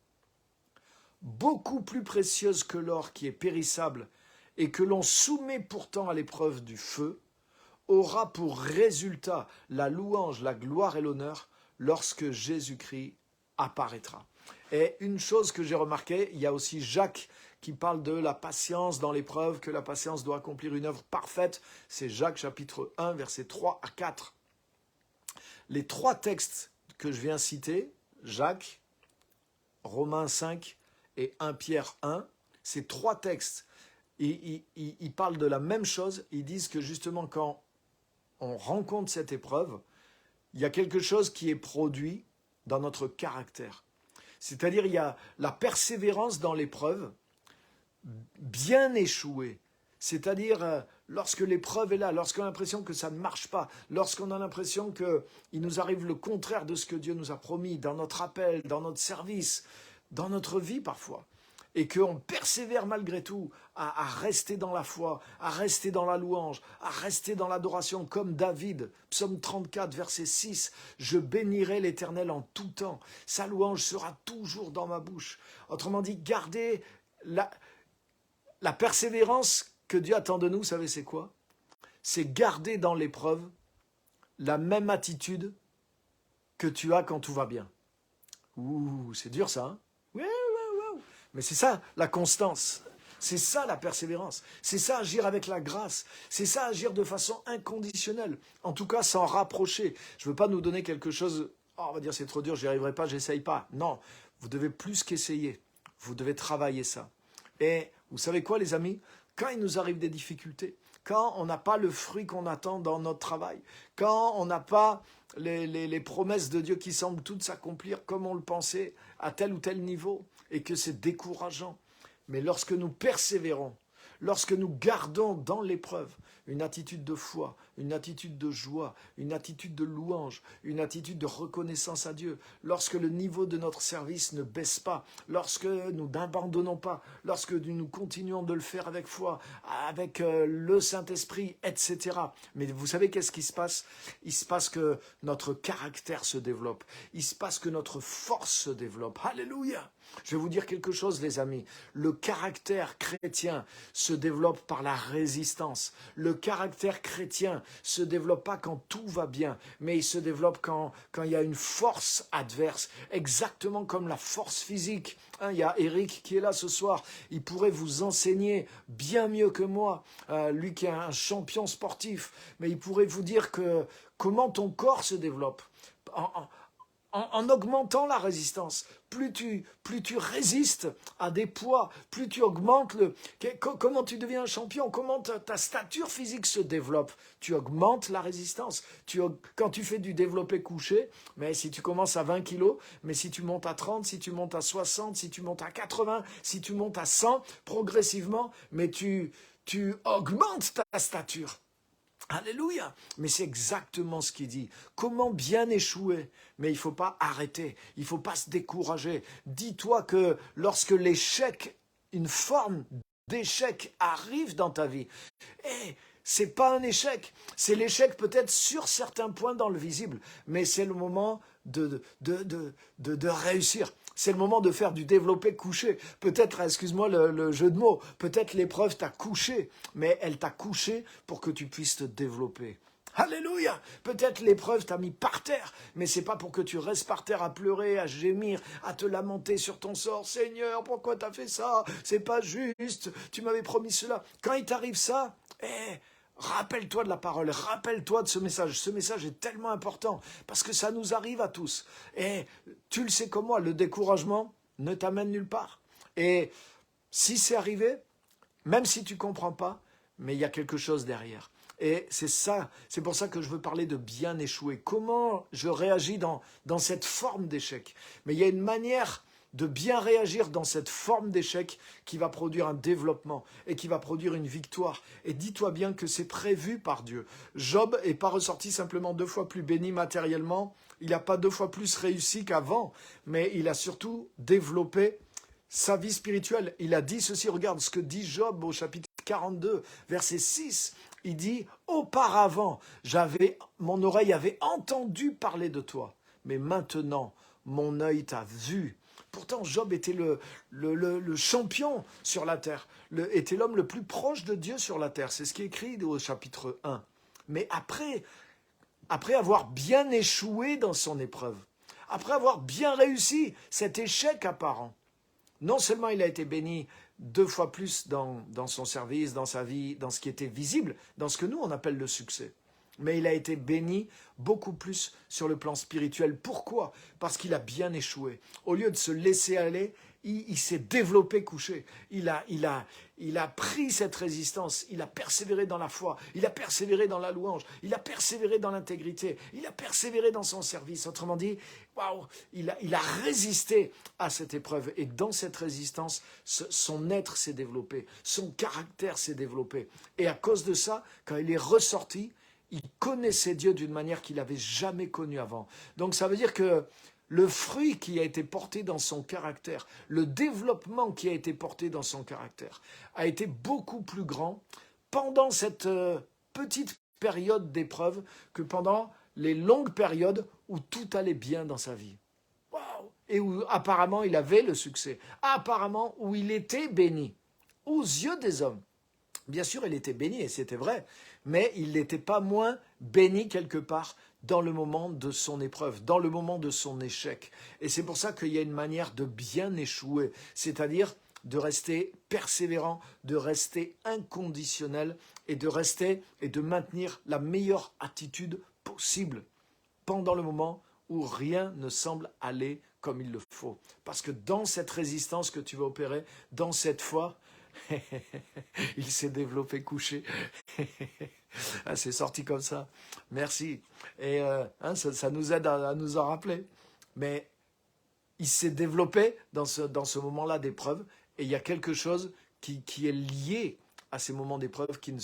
beaucoup plus précieuse que l'or qui est périssable et que l'on soumet pourtant à l'épreuve du feu, aura pour résultat la louange, la gloire et l'honneur lorsque Jésus-Christ apparaîtra. » Et une chose que j'ai remarqué, il y a aussi Jacques qui parle de la patience dans l'épreuve, que la patience doit accomplir une œuvre parfaite. C'est Jacques chapitre 1, versets 3 à 4. Les trois textes que je viens citer, Jacques, Romains 5 et 1 Pierre 1, ces trois textes, ils parlent de la même chose. Ils disent que justement quand on rencontre cette épreuve, il y a quelque chose qui est produit dans notre caractère. C'est-à-dire il y a la persévérance dans l'épreuve, bien échoué. C'est-à-dire, lorsque l'épreuve est là, lorsqu'on a l'impression que ça ne marche pas, lorsqu'on a l'impression qu'il nous arrive le contraire de ce que Dieu nous a promis, dans notre appel, dans notre service, dans notre vie parfois, et qu'on persévère malgré tout à rester dans la foi, à rester dans la louange, à rester dans l'adoration, comme David, psaume 34, verset 6, « Je bénirai l'Éternel en tout temps, sa louange sera toujours dans ma bouche. » Autrement dit, gardez la persévérance que Dieu attend de nous, vous savez c'est quoi? C'est garder dans l'épreuve la même attitude que tu as quand tout va bien. Ouh, c'est dur ça, hein? Oui. Mais c'est ça la constance, c'est ça la persévérance, c'est ça agir avec la grâce, c'est ça agir de façon inconditionnelle, en tout cas s'en rapprocher. Je ne veux pas nous donner quelque chose, oh, on va dire c'est trop dur, j'y arriverai pas, j'essaye pas. Non, vous devez plus qu'essayer, vous devez travailler ça. Et vous savez quoi les amis? Quand il nous arrive des difficultés, quand on n'a pas le fruit qu'on attend dans notre travail, quand on n'a pas les promesses de Dieu qui semblent toutes s'accomplir comme on le pensait à tel ou tel niveau, et que c'est décourageant. Mais lorsque nous persévérons, lorsque nous gardons dans l'épreuve une attitude de foi, une attitude de joie, une attitude de louange, une attitude de reconnaissance à Dieu, lorsque le niveau de notre service ne baisse pas, lorsque nous n'abandonnons pas, lorsque nous continuons de le faire avec foi, avec le Saint-Esprit, etc. Mais vous savez qu'est-ce qui se passe? Il se passe que notre caractère se développe, il se passe que notre force se développe. Alléluia! Je vais vous dire quelque chose, les amis. Le caractère chrétien se développe par la résistance. Le caractère chrétien se développe pas quand tout va bien, mais il se développe quand il y a une force adverse, exactement comme la force physique. Il y a Eric qui est là ce soir. Il pourrait vous enseigner bien mieux que moi, lui qui est un champion sportif, mais il pourrait vous dire comment ton corps se développe. En augmentant la résistance, plus tu résistes à des poids, plus tu augmentes comment tu deviens un champion, comment ta stature physique se développe. Tu augmentes la résistance. Quand tu fais du développé couché, mais si tu commences à 20 kilos, mais si tu montes à 30, si tu montes à 60, si tu montes à 80, si tu montes à 100, progressivement, mais tu augmentes ta stature. Alléluia! Mais c'est exactement ce qu'il dit. Comment bien échouer? Mais il ne faut pas arrêter, il ne faut pas se décourager. Dis-toi que lorsque l'échec, une forme d'échec arrive dans ta vie, c'est pas un échec, c'est l'échec peut-être sur certains points dans le visible, mais c'est le moment de réussir. C'est le moment de faire du développé couché. Peut-être, excuse-moi le jeu de mots, peut-être l'épreuve t'a couché, mais elle t'a couché pour que tu puisses te développer. Alléluia. Peut-être l'épreuve t'a mis par terre, mais c'est pas pour que tu restes par terre à pleurer, à gémir, à te lamenter sur ton sort. Seigneur, pourquoi t'as fait ça? C'est pas juste. Tu m'avais promis cela. Quand il t'arrive ça, rappelle-toi de la parole, rappelle-toi de ce message. Ce message est tellement important parce que ça nous arrive à tous. Et tu le sais comme moi, le découragement ne t'amène nulle part. Et si c'est arrivé, même si tu ne comprends pas, mais il y a quelque chose derrière. Et c'est ça, c'est pour ça que je veux parler de bien échouer. Comment je réagis dans cette forme d'échec. Mais il y a une manière de bien réagir dans cette forme d'échec qui va produire un développement et qui va produire une victoire. Et dis-toi bien que c'est prévu par Dieu. Job n'est pas ressorti simplement 2 fois plus béni matériellement. Il n'a pas 2 fois plus réussi qu'avant, mais il a surtout développé sa vie spirituelle. Il a dit ceci, regarde ce que dit Job au chapitre 42, verset 6. Il dit, auparavant, mon oreille avait entendu parler de toi, mais maintenant, mon œil t'a vu. Pourtant, Job était le champion sur la terre, était l'homme le plus proche de Dieu sur la terre. C'est ce qui est écrit au chapitre 1. Mais après avoir bien échoué dans son épreuve, après avoir bien réussi cet échec apparent, non seulement il a été béni 2 fois plus dans son service, dans sa vie, dans ce qui était visible, dans ce que nous on appelle le succès, mais il a été béni beaucoup plus sur le plan spirituel. Pourquoi? Parce qu'il a bien échoué. Au lieu de se laisser aller, il s'est développé couché. Il a pris cette résistance, il a persévéré dans la foi, il a persévéré dans la louange, il a persévéré dans l'intégrité, il a persévéré dans son service. Autrement dit, waouh, il a résisté à cette épreuve. Et dans cette résistance, son être s'est développé, son caractère s'est développé. Et à cause de ça, quand il est ressorti, il connaissait Dieu d'une manière qu'il n'avait jamais connue avant. Donc ça veut dire que le fruit qui a été porté dans son caractère, le développement qui a été porté dans son caractère, a été beaucoup plus grand pendant cette petite période d'épreuve que pendant les longues périodes où tout allait bien dans sa vie. Waouh! Et où apparemment il avait le succès, apparemment où il était béni, aux yeux des hommes. Bien sûr, il était béni, et c'était vrai, mais il n'était pas moins béni quelque part dans le moment de son épreuve, dans le moment de son échec. Et c'est pour ça qu'il y a une manière de bien échouer, c'est-à-dire de rester persévérant, de rester inconditionnel et de maintenir la meilleure attitude possible pendant le moment où rien ne semble aller comme il le faut. Parce que dans cette résistance que tu vas opérer, dans cette foi, il s'est développé couché. Ah, c'est sorti comme ça. Merci. Et ça nous aide à nous en rappeler. Mais il s'est développé dans ce moment-là d'épreuve. Et il y a quelque chose qui est lié à ces moments d'épreuve qui ne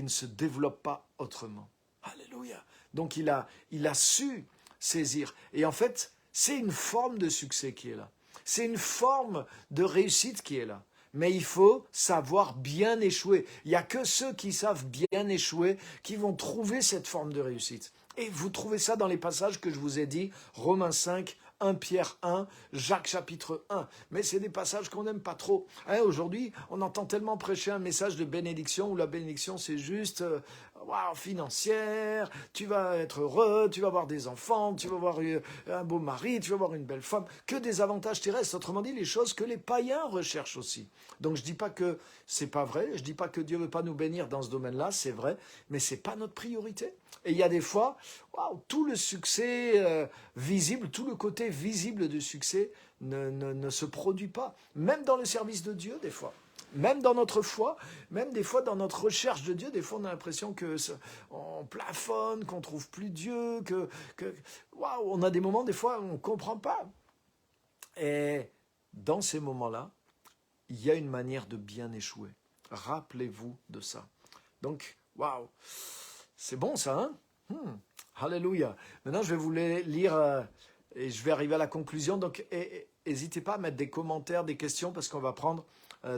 se développe pas autrement. Alléluia. Donc il a su saisir. Et en fait, c'est une forme de succès qui est là. C'est une forme de réussite qui est là. Mais il faut savoir bien échouer. Il n'y a que ceux qui savent bien échouer qui vont trouver cette forme de réussite. Et vous trouvez ça dans les passages que je vous ai dit, Romains 5, 1 Pierre 1, Jacques chapitre 1. Mais c'est des passages qu'on n'aime pas trop. Aujourd'hui, on entend tellement prêcher un message de bénédiction où la bénédiction c'est juste financière, tu vas être heureux, tu vas avoir des enfants, tu vas avoir un beau mari, tu vas avoir une belle femme, que des avantages terrestres. Autrement dit, les choses que les païens recherchent aussi. Donc je ne dis pas que c'est pas vrai, je ne dis pas que Dieu ne veut pas nous bénir dans ce domaine-là, c'est vrai, mais ce n'est pas notre priorité. Et il y a des fois, tout le succès visible, tout le côté visible du succès ne se produit pas. Même dans le service de Dieu, des fois. Même dans notre foi, même des fois dans notre recherche de Dieu, des fois on a l'impression qu'on plafonne, qu'on ne trouve plus Dieu, on a des moments, des fois, on ne comprend pas. Et dans ces moments-là, il y a une manière de bien échouer. Rappelez-vous de ça. Donc, c'est bon ça, hein? Alléluia. Maintenant, je vais vous lire et je vais arriver à la conclusion. Donc, n'hésitez pas à mettre des commentaires, des questions, parce qu'on va prendre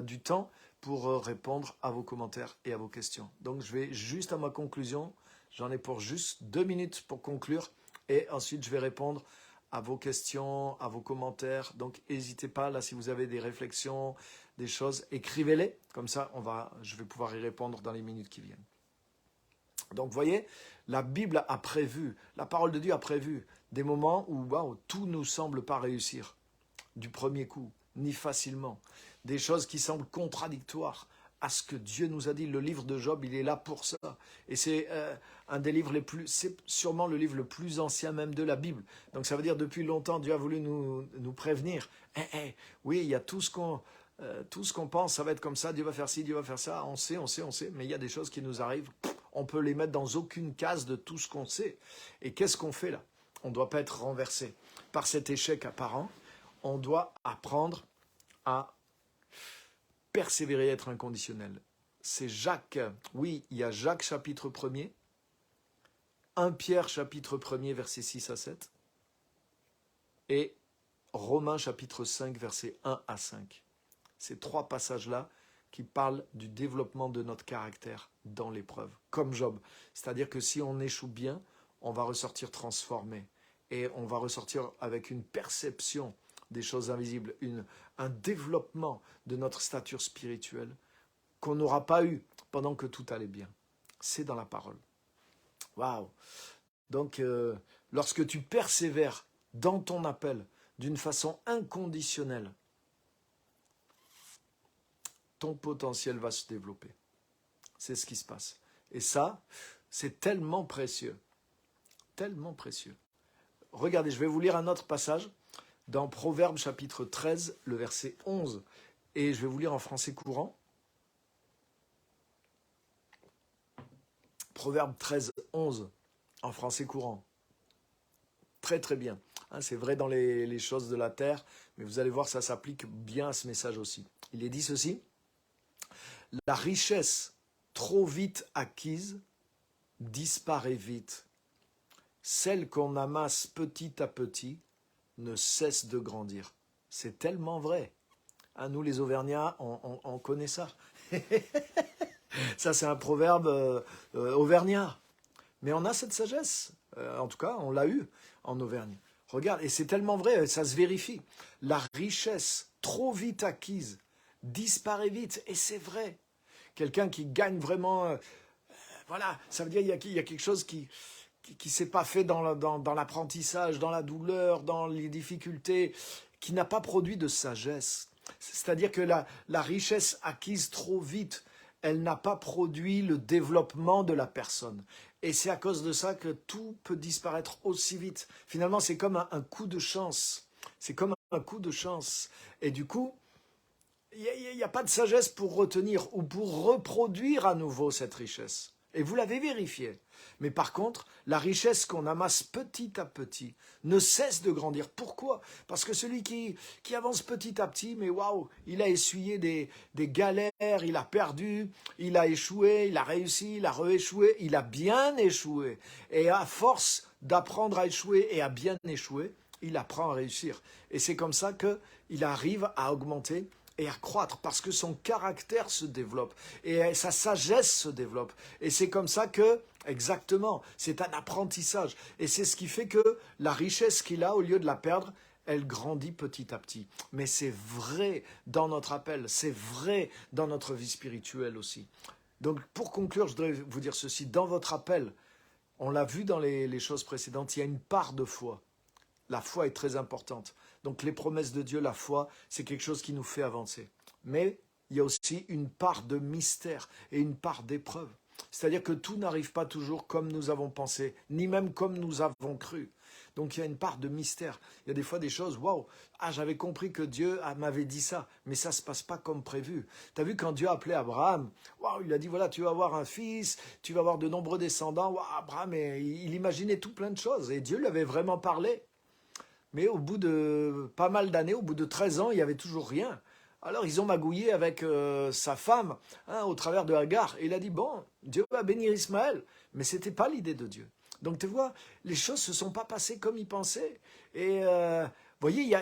du temps pour répondre à vos commentaires et à vos questions. Donc, je vais juste à ma conclusion. J'en ai pour juste 2 minutes pour conclure. Et ensuite, je vais répondre à vos questions, à vos commentaires. Donc, n'hésitez pas, là, si vous avez des réflexions, des choses, écrivez-les. Comme ça, je vais pouvoir y répondre dans les minutes qui viennent. Donc, vous voyez, la Bible a prévu, la parole de Dieu a prévu des moments où tout ne semble pas réussir du premier coup, ni facilement. Des choses qui semblent contradictoires à ce que Dieu nous a dit. Le livre de Job, il est là pour ça. Et c'est un des livres les plus, c'est sûrement le livre le plus ancien même de la Bible. Donc ça veut dire depuis longtemps, Dieu a voulu nous prévenir. Oui, il y a tout ce qu'on pense, ça va être comme ça, Dieu va faire ci, Dieu va faire ça, on sait, mais il y a des choses qui nous arrivent, on peut les mettre dans aucune case de tout ce qu'on sait. Et qu'est-ce qu'on fait là? On ne doit pas être renversé par cet échec apparent, on doit apprendre à persévérer, être inconditionnel. C'est Jacques, oui, il y a Jacques chapitre 1er, 1 Pierre chapitre 1er versets 6 à 7 et Romains chapitre 5 versets 1 à 5. Ces trois passages-là qui parlent du développement de notre caractère dans l'épreuve, comme Job. C'est-à-dire que si on échoue bien, on va ressortir transformé et on va ressortir avec une perception des choses invisibles, un développement de notre stature spirituelle qu'on n'aura pas eu pendant que tout allait bien. C'est dans la parole. Waouh! Donc, lorsque tu persévères dans ton appel d'une façon inconditionnelle, ton potentiel va se développer. C'est ce qui se passe. Et ça, c'est tellement précieux. Tellement précieux. Regardez, je vais vous lire un autre passage dans Proverbes chapitre 13, le verset 11. Et je vais vous lire en français courant. Proverbe 13, 11, en français courant. Très très bien. C'est vrai dans les choses de la terre, mais vous allez voir, ça s'applique bien à ce message aussi. Il est dit ceci: la richesse trop vite acquise disparaît vite. Celle qu'on amasse petit à petit ne cesse de grandir. C'est tellement vrai. Nous les Auvergnats, on connaît ça. Ça, c'est un proverbe auvergnat. Mais on a cette sagesse. En tout cas, on l'a eu en Auvergne. Regarde, et c'est tellement vrai, ça se vérifie. La richesse trop vite acquise disparaît vite. Et c'est vrai. Quelqu'un qui gagne vraiment... voilà, ça veut dire qu'il y a quelque chose qui s'est pas fait dans l'apprentissage, dans la douleur, dans les difficultés, qui n'a pas produit de sagesse. C'est-à-dire que la richesse acquise trop vite, elle n'a pas produit le développement de la personne. Et c'est à cause de ça que tout peut disparaître aussi vite. Finalement, c'est comme un coup de chance. C'est comme un coup de chance. Et du coup, il n'y a pas de sagesse pour retenir ou pour reproduire à nouveau cette richesse. Et vous l'avez vérifié. Mais par contre, la richesse qu'on amasse petit à petit ne cesse de grandir. Pourquoi? Parce que celui qui avance petit à petit, mais waouh, il a essuyé des galères, il a perdu, il a échoué, il a réussi, il a rééchoué, il a bien échoué. Et à force d'apprendre à échouer et à bien échouer, il apprend à réussir. Et c'est comme ça qu'il arrive à augmenter et à croître, parce que son caractère se développe et sa sagesse se développe. Et c'est comme ça que, exactement, c'est un apprentissage. Et c'est ce qui fait que la richesse qu'il a, au lieu de la perdre, elle grandit petit à petit. Mais c'est vrai dans notre appel, c'est vrai dans notre vie spirituelle aussi. Donc pour conclure, je voudrais vous dire ceci. Dans votre appel, on l'a vu dans les choses précédentes, il y a une part de foi. La foi est très importante. Donc les promesses de Dieu, la foi, c'est quelque chose qui nous fait avancer. Mais il y a aussi une part de mystère et une part d'épreuve. C'est-à-dire que tout n'arrive pas toujours comme nous avons pensé, ni même comme nous avons cru. Donc il y a une part de mystère. Il y a des fois des choses, waouh, j'avais compris que Dieu m'avait dit ça, mais ça ne se passe pas comme prévu. Tu as vu quand Dieu a appelé Abraham, waouh, il a dit, voilà, tu vas avoir un fils, tu vas avoir de nombreux descendants. Waouh, Abraham, il imaginait tout plein de choses et Dieu lui avait vraiment parlé. Mais au bout de pas mal d'années, au bout de 13 ans, il n'y avait toujours rien. Alors ils ont magouillé avec sa femme au travers de Hagar. Et il a dit, bon, Dieu va bénir Ismaël. Mais ce n'était pas l'idée de Dieu. Donc tu vois, les choses ne se sont pas passées comme il pensait. Et vous voyez,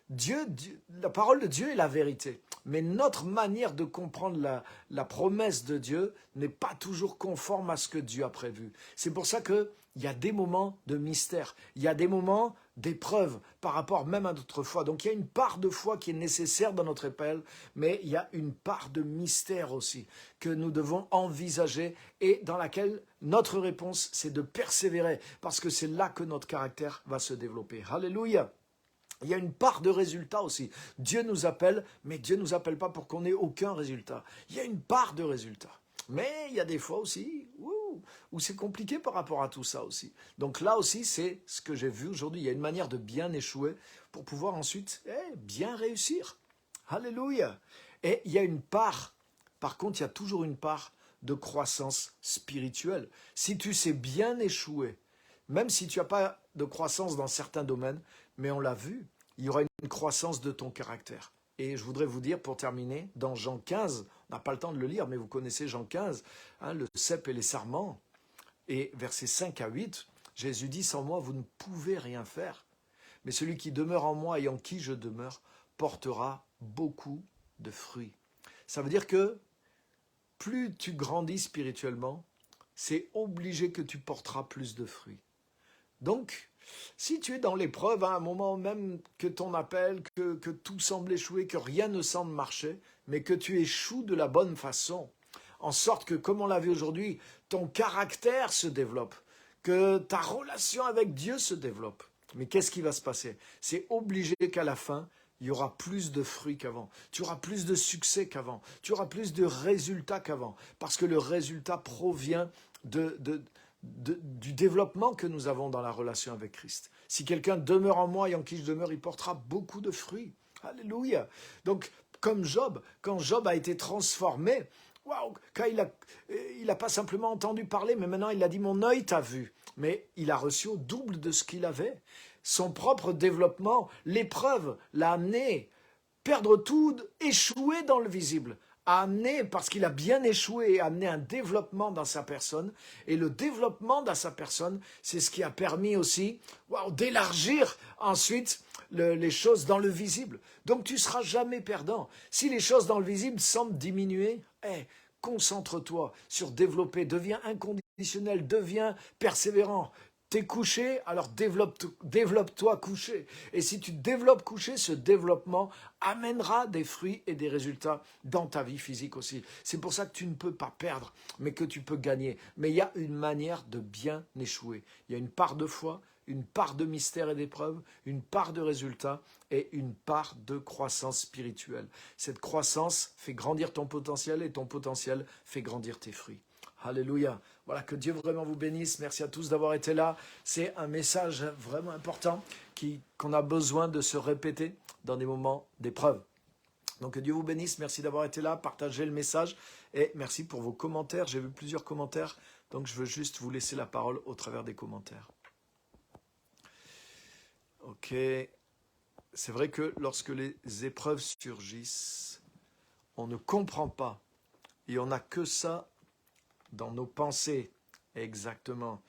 Dieu, la parole de Dieu est la vérité. Mais notre manière de comprendre la promesse de Dieu n'est pas toujours conforme à ce que Dieu a prévu. C'est pour ça qu'il y a des moments de mystère. Il y a des moments d'épreuve par rapport même à notre foi. Donc il y a une part de foi qui est nécessaire dans notre appel, mais il y a une part de mystère aussi que nous devons envisager et dans laquelle notre réponse, c'est de persévérer parce que c'est là que notre caractère va se développer. Alléluia! Il y a une part de résultat aussi. Dieu nous appelle, mais Dieu ne nous appelle pas pour qu'on ait aucun résultat. Il y a une part de résultat. Mais il y a des fois aussi où c'est compliqué par rapport à tout ça aussi. Donc là aussi, c'est ce que j'ai vu aujourd'hui. Il y a une manière de bien échouer pour pouvoir ensuite bien réussir. Alléluia. Et il y a une part, par contre, il y a toujours une part de croissance spirituelle. Si tu sais bien échouer, même si tu n'as pas de croissance dans certains domaines, mais on l'a vu, il y aura une croissance de ton caractère. Et je voudrais vous dire, pour terminer, dans Jean 15, on n'a pas le temps de le lire, mais vous connaissez Jean 15, le cep et les sarments, et versets 5 à 8, Jésus dit, sans moi, vous ne pouvez rien faire. Mais celui qui demeure en moi et en qui je demeure portera beaucoup de fruits. Ça veut dire que plus tu grandis spirituellement, c'est obligé que tu porteras plus de fruits. Donc, si tu es dans l'épreuve, à un moment même que ton appel, que tout semble échouer, que rien ne semble marcher, mais que tu échoues de la bonne façon, en sorte que, comme on l'a vu aujourd'hui, ton caractère se développe, que ta relation avec Dieu se développe. Mais qu'est-ce qui va se passer? C'est obligé qu'à la fin, il y aura plus de fruits qu'avant. Tu auras plus de succès qu'avant. Tu auras plus de résultats qu'avant. Parce que le résultat provient du développement que nous avons dans la relation avec Christ. Si quelqu'un demeure en moi et en qui je demeure, il portera beaucoup de fruits. Alléluia. Donc, comme Job, quand Job a été transformé, waouh, quand il a pas simplement entendu parler, mais maintenant il a dit mon œil t'a vu. Mais il a reçu au double de ce qu'il avait. Son propre développement, l'épreuve l'a amené perdre tout, échouer dans le visible, a amené, parce qu'il a bien échoué, a amené un développement dans sa personne. Et le développement dans sa personne, c'est ce qui a permis aussi d'élargir ensuite les choses dans le visible. Donc tu ne seras jamais perdant. Si les choses dans le visible semblent diminuer, concentre-toi sur développer, deviens inconditionnel, deviens persévérant. T'es couché, alors développe-toi couché. Et si tu développes couché, ce développement amènera des fruits et des résultats dans ta vie physique aussi. C'est pour ça que tu ne peux pas perdre, mais que tu peux gagner. Mais il y a une manière de bien échouer. Il y a une part de foi, une part de mystère et d'épreuve, une part de résultats et une part de croissance spirituelle. Cette croissance fait grandir ton potentiel et ton potentiel fait grandir tes fruits. Alléluia. Voilà, que Dieu vraiment vous bénisse. Merci à tous d'avoir été là. C'est un message vraiment important qu'on a besoin de se répéter dans des moments d'épreuve. Donc que Dieu vous bénisse. Merci d'avoir été là. Partagez le message et merci pour vos commentaires. J'ai vu plusieurs commentaires, donc je veux juste vous laisser la parole au travers des commentaires. Ok. C'est vrai que lorsque les épreuves surgissent, on ne comprend pas et on n'a que ça dans nos pensées, exactement.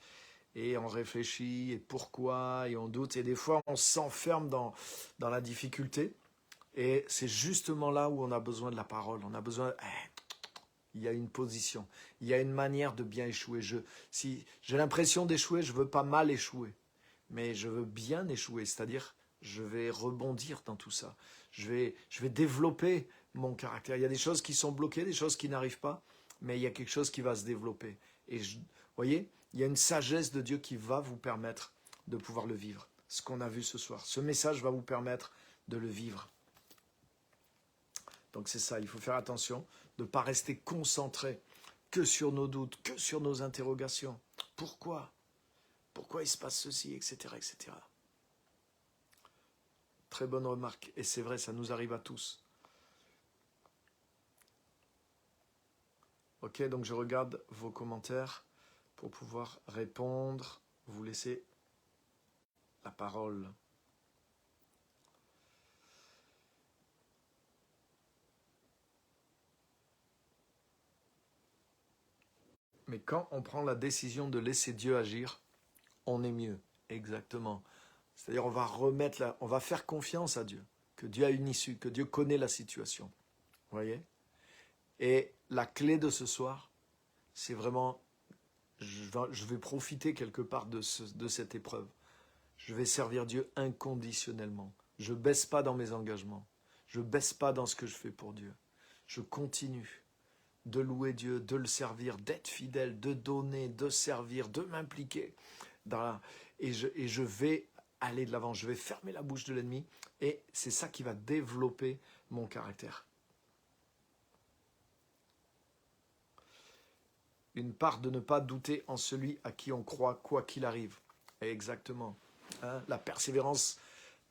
Et on réfléchit, et pourquoi, et on doute. Et des fois, on s'enferme dans la difficulté. Et c'est justement là où on a besoin de la parole. On a besoin... il y a une position. Il y a une manière de bien échouer. Si j'ai l'impression d'échouer, je ne veux pas mal échouer. Mais je veux bien échouer. C'est-à-dire, je vais rebondir dans tout ça. Je vais développer mon caractère. Il y a des choses qui sont bloquées, des choses qui n'arrivent pas. Mais il y a quelque chose qui va se développer. Et vous voyez, il y a une sagesse de Dieu qui va vous permettre de pouvoir le vivre. Ce qu'on a vu ce soir. Ce message va vous permettre de le vivre. Donc c'est ça, il faut faire attention de ne pas rester concentré que sur nos doutes, que sur nos interrogations. Pourquoi? Pourquoi il se passe ceci, etc., etc. Très bonne remarque. Et c'est vrai, ça nous arrive à tous. Ok, donc je regarde vos commentaires pour pouvoir répondre, vous laisser la parole. Mais quand on prend la décision de laisser Dieu agir, on est mieux. Exactement. C'est-à-dire on va faire confiance à Dieu, que Dieu a une issue, que Dieu connaît la situation. Vous voyez? Et la clé de ce soir, c'est vraiment, je vais profiter quelque part de cette épreuve. Je vais servir Dieu inconditionnellement. Je ne baisse pas dans mes engagements. Je ne baisse pas dans ce que je fais pour Dieu. Je continue de louer Dieu, de le servir, d'être fidèle, de donner, de servir, de m'impliquer. Et je vais aller de l'avant. Je vais fermer la bouche de l'ennemi. Et c'est ça qui va développer mon caractère. Une part de ne pas douter en celui à qui on croit, quoi qu'il arrive. Exactement. Hein, la persévérance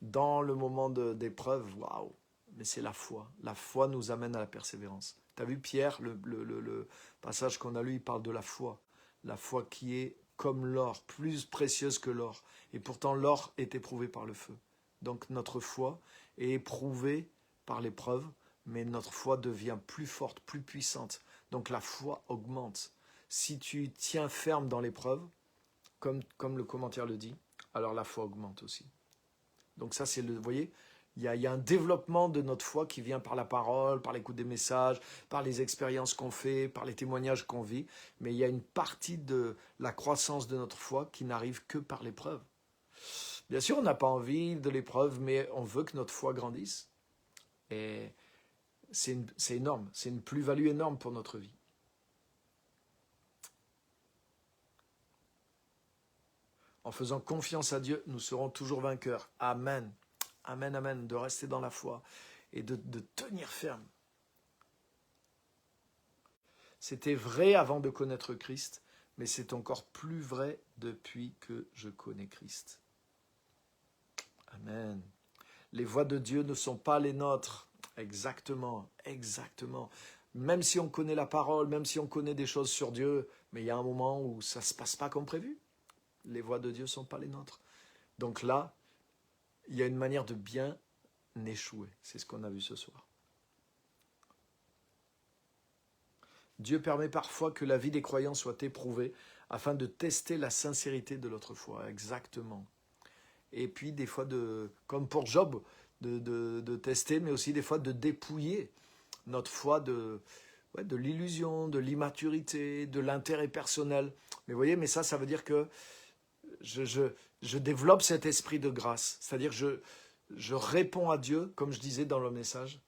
dans le moment d'épreuve, waouh! Mais c'est la foi. La foi nous amène à la persévérance. Tu as vu Pierre, le passage qu'on a lu, il parle de la foi. La foi qui est comme l'or, plus précieuse que l'or. Et pourtant, l'or est éprouvé par le feu. Donc notre foi est éprouvée par l'épreuve, mais notre foi devient plus forte, plus puissante. Donc la foi augmente. Si tu tiens ferme dans l'épreuve, comme le commentaire le dit, alors la foi augmente aussi. Donc ça, c'est vous voyez, il y a un développement de notre foi qui vient par la parole, par l'écoute des messages, par les expériences qu'on fait, par les témoignages qu'on vit. Mais il y a une partie de la croissance de notre foi qui n'arrive que par l'épreuve. Bien sûr, on n'a pas envie de l'épreuve, mais on veut que notre foi grandisse. Et c'est énorme, c'est une plus-value énorme pour notre vie. En faisant confiance à Dieu, nous serons toujours vainqueurs. Amen. Amen, amen. De rester dans la foi et de tenir ferme. C'était vrai avant de connaître Christ, mais c'est encore plus vrai depuis que je connais Christ. Amen. Les voies de Dieu ne sont pas les nôtres. Exactement, exactement. Même si on connaît la parole, même si on connaît des choses sur Dieu, mais il y a un moment où ça ne se passe pas comme prévu. Les voies de Dieu ne sont pas les nôtres. Donc là, il y a une manière de bien échouer. C'est ce qu'on a vu ce soir. Dieu permet parfois que la vie des croyants soit éprouvée afin de tester la sincérité de notre foi. Exactement. Et puis des fois, comme pour Job, de tester, mais aussi des fois de dépouiller notre foi de l'illusion, de l'immaturité, de l'intérêt personnel. Mais vous voyez, mais ça veut dire que je développe cet esprit de grâce. C'est-à-dire je réponds à Dieu, comme je disais dans le message,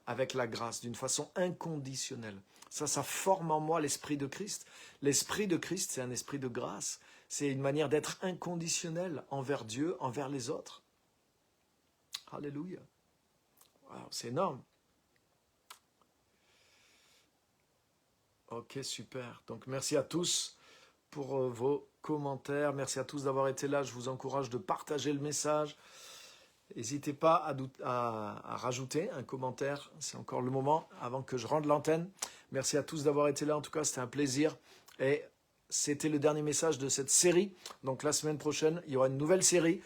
avec la grâce, d'une façon inconditionnelle. Ça forme en moi l'esprit de Christ. L'esprit de Christ, c'est un esprit de grâce. C'est une manière d'être inconditionnel envers Dieu, envers les autres. Alléluia. Wow, c'est énorme. Ok, super. Donc merci à tous pour vos commentaires. Merci à tous d'avoir été là. Je vous encourage de partager le message. N'hésitez pas à rajouter un commentaire. C'est encore le moment avant que je rende l'antenne. Merci à tous d'avoir été là. En tout cas, c'était un plaisir. Et c'était le dernier message de cette série. Donc la semaine prochaine, il y aura une nouvelle série.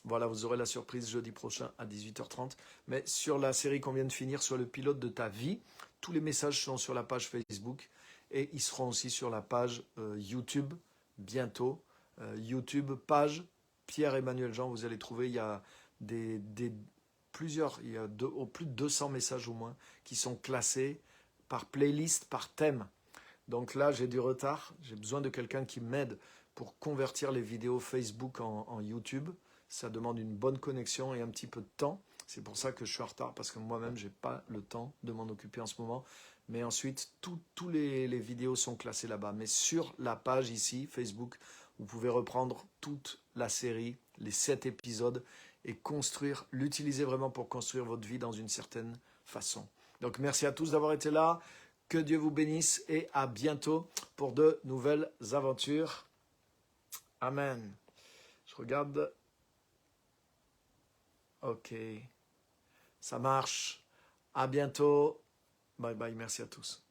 Voilà, vous aurez la surprise jeudi prochain à 18h30. Mais sur la série qu'on vient de finir, sur le pilote de ta vie, tous les messages sont sur la page Facebook. Et ils seront aussi sur la page YouTube bientôt. YouTube, page Pierre-Emmanuel Jean, vous allez trouver, il y a plusieurs, il y a plus de 200 messages au moins qui sont classés par playlist, par thème. Donc là, j'ai du retard, j'ai besoin de quelqu'un qui m'aide pour convertir les vidéos Facebook en YouTube. Ça demande une bonne connexion et un petit peu de temps. C'est pour ça que je suis en retard, parce que moi-même, je n'ai pas le temps de m'en occuper en ce moment. Mais ensuite, tous les vidéos sont classées là-bas. Mais sur la page ici, Facebook, vous pouvez reprendre toute la série, les 7 épisodes, et l'utiliser vraiment pour construire votre vie dans une certaine façon. Donc merci à tous d'avoir été là. Que Dieu vous bénisse et à bientôt pour de nouvelles aventures. Amen. Je regarde. Ok. Ça marche. À bientôt. Bye bye. Merci à tous.